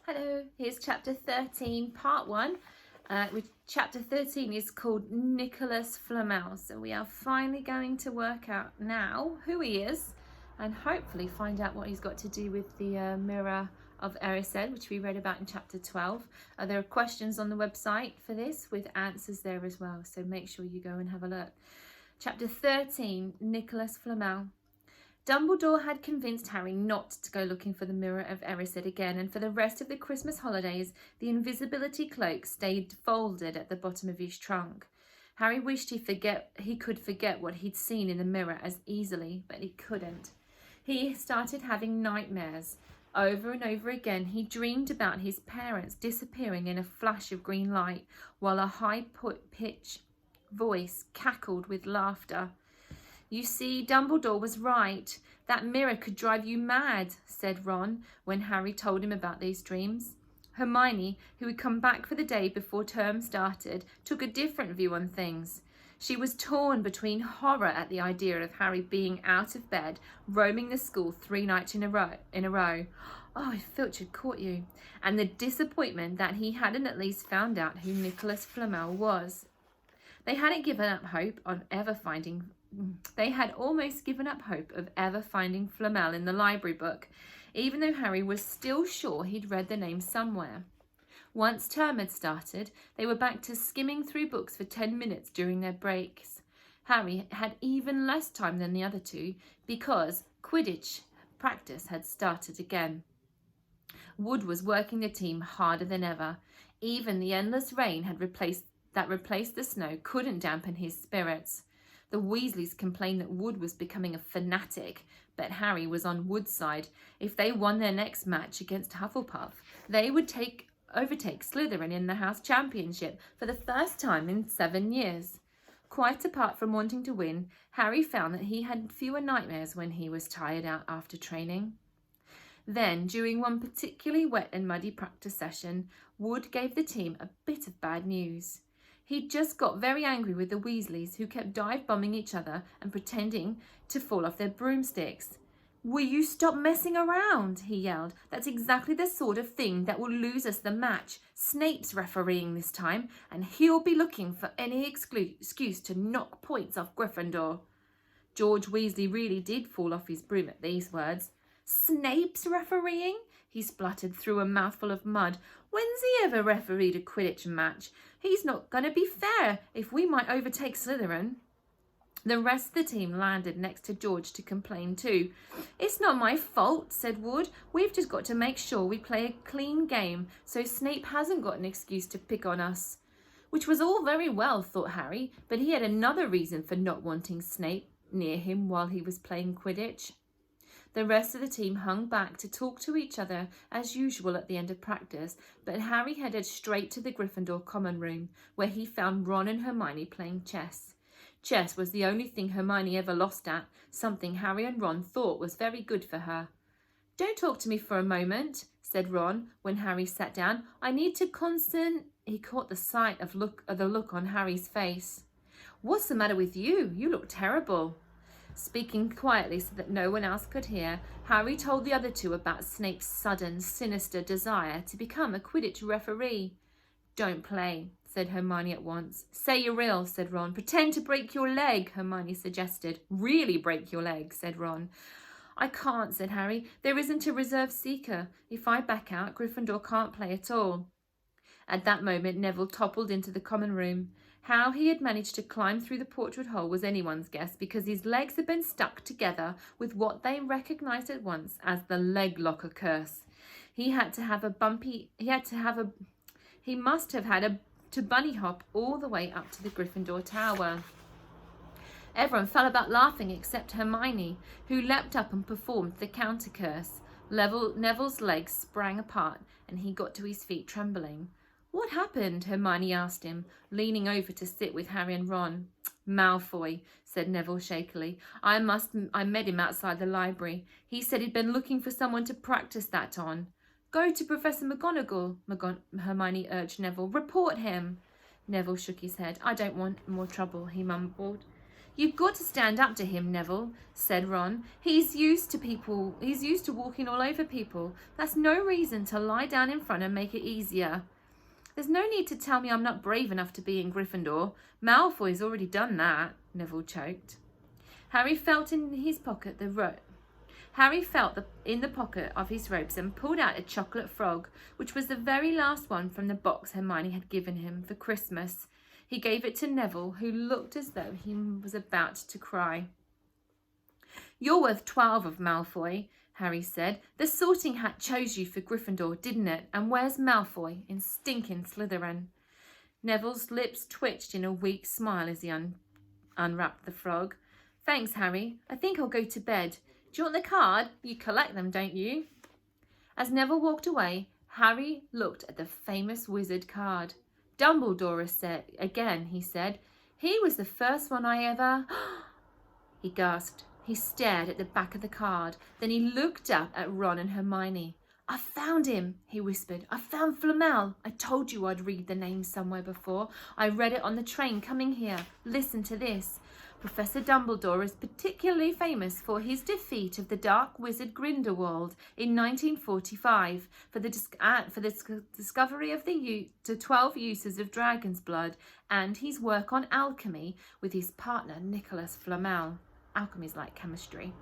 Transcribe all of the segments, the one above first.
Hello, here's chapter 13, part 1. Which chapter 13 is called Nicholas Flamel. So we are finally going to work out now who he is and hopefully find out what he's got to do with the mirror of Erised, which we read about in chapter 12. There are questions on the website for this with answers there as well. So make sure you go and have a look. Chapter 13, Nicholas Flamel. Dumbledore had convinced Harry not to go looking for the Mirror of Erised again, and for the rest of the Christmas holidays, the invisibility cloak stayed folded at the bottom of his trunk. Harry wished he could forget what he'd seen in the mirror as easily, but he couldn't. He started having nightmares. Over and over again, he dreamed about his parents disappearing in a flash of green light, while a high-pitched voice cackled with laughter. "You see, Dumbledore was right. That mirror could drive you mad," said Ron when Harry told him about these dreams. Hermione, who had come back for the day before term started, took a different view on things. She was torn between horror at the idea of Harry being out of bed, roaming the school 3 nights in a row. "Oh, if Filch had caught you," and the disappointment that he hadn't at least found out who Nicholas Flamel was. They had almost given up hope of ever finding Flamel in the library book, even though Harry was still sure he'd read the name somewhere. Once term had started, they were back to skimming through books for 10 minutes during their breaks. Harry had even less time than the other two because Quidditch practice had started again. Wood was working the team harder than ever. Even the endless rain that replaced the snow couldn't dampen his spirits. The Weasleys complained that Wood was becoming a fanatic, but Harry was on Wood's side. If they won their next match against Hufflepuff, they would overtake Slytherin in the House Championship for the first time in 7 years. Quite apart from wanting to win, Harry found that he had fewer nightmares when he was tired out after training. Then, during one particularly wet and muddy practice session, Wood gave the team a bit of bad news. He'd just got very angry with the Weasleys, who kept dive-bombing each other and pretending to fall off their broomsticks. "Will you stop messing around?" he yelled. "That's exactly the sort of thing that will lose us the match. Snape's refereeing this time, and he'll be looking for any excuse to knock points off Gryffindor." George Weasley really did fall off his broom at these words. "Snape's refereeing?" he spluttered through a mouthful of mud. "When's he ever refereed a Quidditch match? He's not going to be fair if we might overtake Slytherin." The rest of the team landed next to George to complain too. "It's not my fault," said Wood. "We've just got to make sure we play a clean game so Snape hasn't got an excuse to pick on us." Which was all very well, thought Harry, but he had another reason for not wanting Snape near him while he was playing Quidditch. The rest of the team hung back to talk to each other as usual at the end of practice, but Harry headed straight to the Gryffindor common room, where he found Ron and Hermione playing chess. Chess was the only thing Hermione ever lost at, something Harry and Ron thought was very good for her. "Don't talk to me for a moment," said Ron when Harry sat down. "I need to He caught the sight of the look on Harry's face. "What's the matter with you? You look terrible." Speaking quietly so that no one else could hear, Harry told the other two about Snape's sudden, sinister desire to become a Quidditch referee. "Don't play," said Hermione at once. "Say you're ill," said Ron. "Pretend to break your leg," Hermione suggested. "Really break your leg," said Ron. "I can't," said Harry. "There isn't a reserve seeker. If I back out, Gryffindor can't play at all." At that moment, Neville toppled into the common room. How he had managed to climb through the portrait hole was anyone's guess, because his legs had been stuck together with what they recognised at once as the leg locker curse. He must have had to bunny hop all the way up to the Gryffindor tower. Everyone fell about laughing except Hermione, who leapt up and performed the counter curse. Neville's legs sprang apart and he got to his feet trembling. "What happened?" Hermione asked him, leaning over to sit with Harry and Ron. "Malfoy," said Neville shakily. I met him outside the library. He said he'd been looking for someone to practice that on." "Go to Professor McGonagall," Hermione urged Neville. "Report him." Neville shook his head. "I don't want more trouble," he mumbled. You've got to stand up to him, Neville, said Ron. He's used to walking all over people. That's no reason to lie down in front and make it easier. There's no need to tell me I'm not brave enough to be in Gryffindor. Malfoy's already done that, Neville choked. Harry felt in the pocket of his robes and pulled out a chocolate frog, which was the very last one from the box Hermione had given him for Christmas. He gave it to Neville, who looked as though he was about to cry. You're worth 12 of Malfoy, Harry said. The Sorting Hat chose you for Gryffindor, didn't it? And where's Malfoy in stinking Slytherin? Neville's lips twitched in a weak smile as he unwrapped the frog. Thanks, Harry. I think I'll go to bed. Do you want the card? You collect them, don't you? As Neville walked away, Harry looked at the famous wizard card. Dumbledore said again, he said. He was the first one I ever... He gasped. He stared at the back of the card. Then he looked up at Ron and Hermione. I found him, he whispered. I found Flamel. I told you I'd read the name somewhere before. I read it on the train coming here. Listen to this. Professor Dumbledore is particularly famous for his defeat of the Dark Wizard Grindelwald in 1945 for the discovery of the 12 uses of dragon's blood and his work on alchemy with his partner Nicholas Flamel. Alchemy is like chemistry.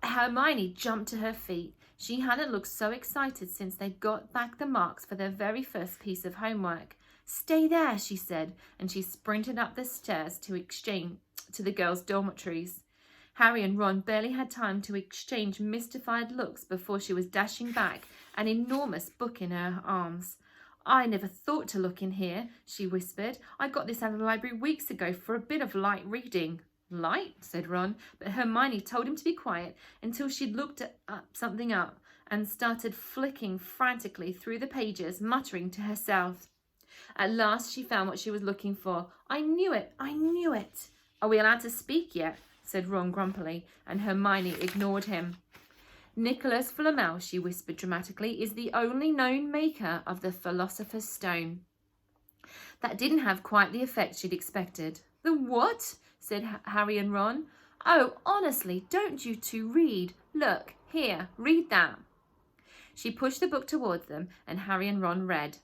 Hermione jumped to her feet. She hadn't looked so excited since they'd got back the marks for their very first piece of homework. Stay there, she said, and she sprinted up the stairs to the girls' dormitories. Harry and Ron barely had time to exchange mystified looks before she was dashing back, an enormous book in her arms. I never thought to look in here, she whispered. I got this out of the library weeks ago for a bit of light reading. Light? Said Ron, but Hermione told him to be quiet until she'd looked something up and started flicking frantically through the pages, muttering to herself. At last she found what she was looking for. I knew it! I knew it! Are we allowed to speak yet? Said Ron grumpily, and Hermione ignored him. Nicholas Flamel, she whispered dramatically, is the only known maker of the Philosopher's Stone. That didn't have quite the effect she'd expected. The what? Said Harry and Ron. Oh, honestly, don't you two read? Look, here, read that. She pushed the book towards them, and Harry and Ron read.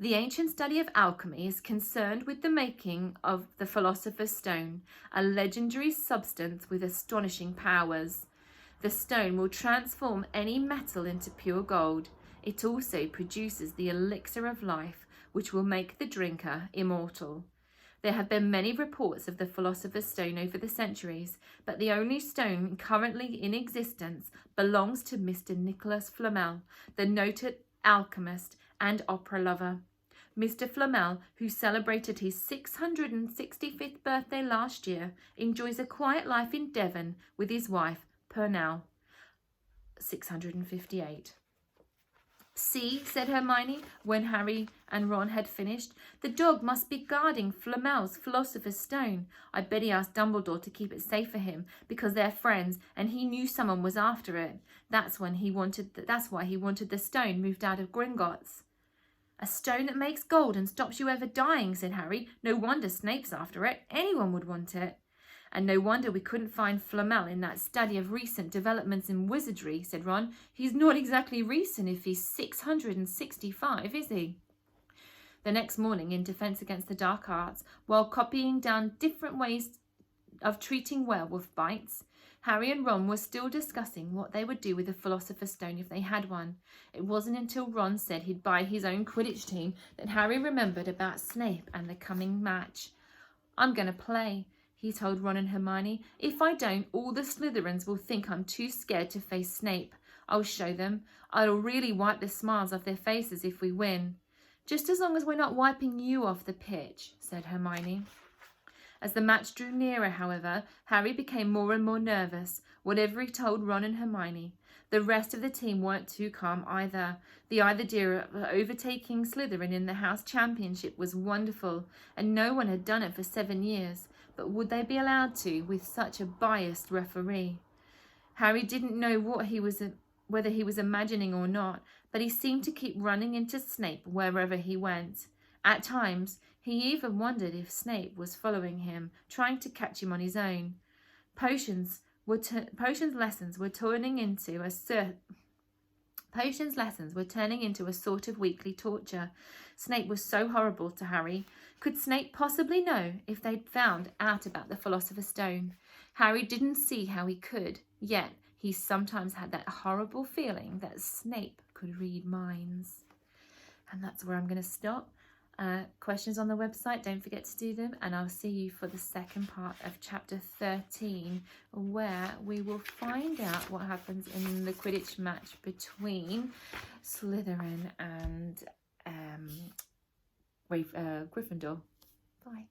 The ancient study of alchemy is concerned with the making of the Philosopher's Stone, a legendary substance with astonishing powers. The stone will transform any metal into pure gold. It also produces the elixir of life, which will make the drinker immortal. There have been many reports of the Philosopher's Stone over the centuries, but the only stone currently in existence belongs to Mr. Nicholas Flamel, the noted alchemist and opera lover. Mr. Flamel, who celebrated his 665th birthday last year, enjoys a quiet life in Devon with his wife, Purnell, 658. See, said Hermione, when Harry and Ron had finished, the dog must be guarding Flamel's Philosopher's Stone. I bet he asked Dumbledore to keep it safe for him because they're friends and he knew someone was after it. That's why he wanted the stone moved out of Gringotts. A stone that makes gold and stops you ever dying, said Harry. No wonder Snape's after it. Anyone would want it. And no wonder we couldn't find Flamel in that study of recent developments in wizardry, said Ron. He's not exactly recent if he's 665, is he? The next morning, in Defence Against the Dark Arts, while copying down different ways of treating werewolf bites, Harry and Ron were still discussing what they would do with the Philosopher's Stone if they had one. It wasn't until Ron said he'd buy his own Quidditch team that Harry remembered about Snape and the coming match. I'm going to play, he told Ron and Hermione. If I don't, all the Slytherins will think I'm too scared to face Snape. I'll show them. I'll really wipe the smiles off their faces if we win. Just as long as we're not wiping you off the pitch, said Hermione. As the match drew nearer, however, Harry became more and more nervous, whatever he told Ron and Hermione. The rest of the team weren't too calm either. The idea of overtaking Slytherin in the House Championship was wonderful, and no one had done it for 7 years. But would they be allowed to with such a biased referee? Harry didn't know whether he was imagining or not, but he seemed to keep running into Snape wherever he went. At times, He even wondered if Snape was following him, trying to catch him on his own. Potions lessons were turning into a sort of weekly torture. Snape was so horrible to Harry. Could Snape possibly know if they'd found out about the Philosopher's Stone? Harry didn't see how he could, yet he sometimes had that horrible feeling that Snape could read minds. And that's where I'm going to stop. Questions on the website, don't forget to do them, and I'll see you for the second part of chapter 13, where we will find out what happens in the Quidditch match between Slytherin and Gryffindor. Bye.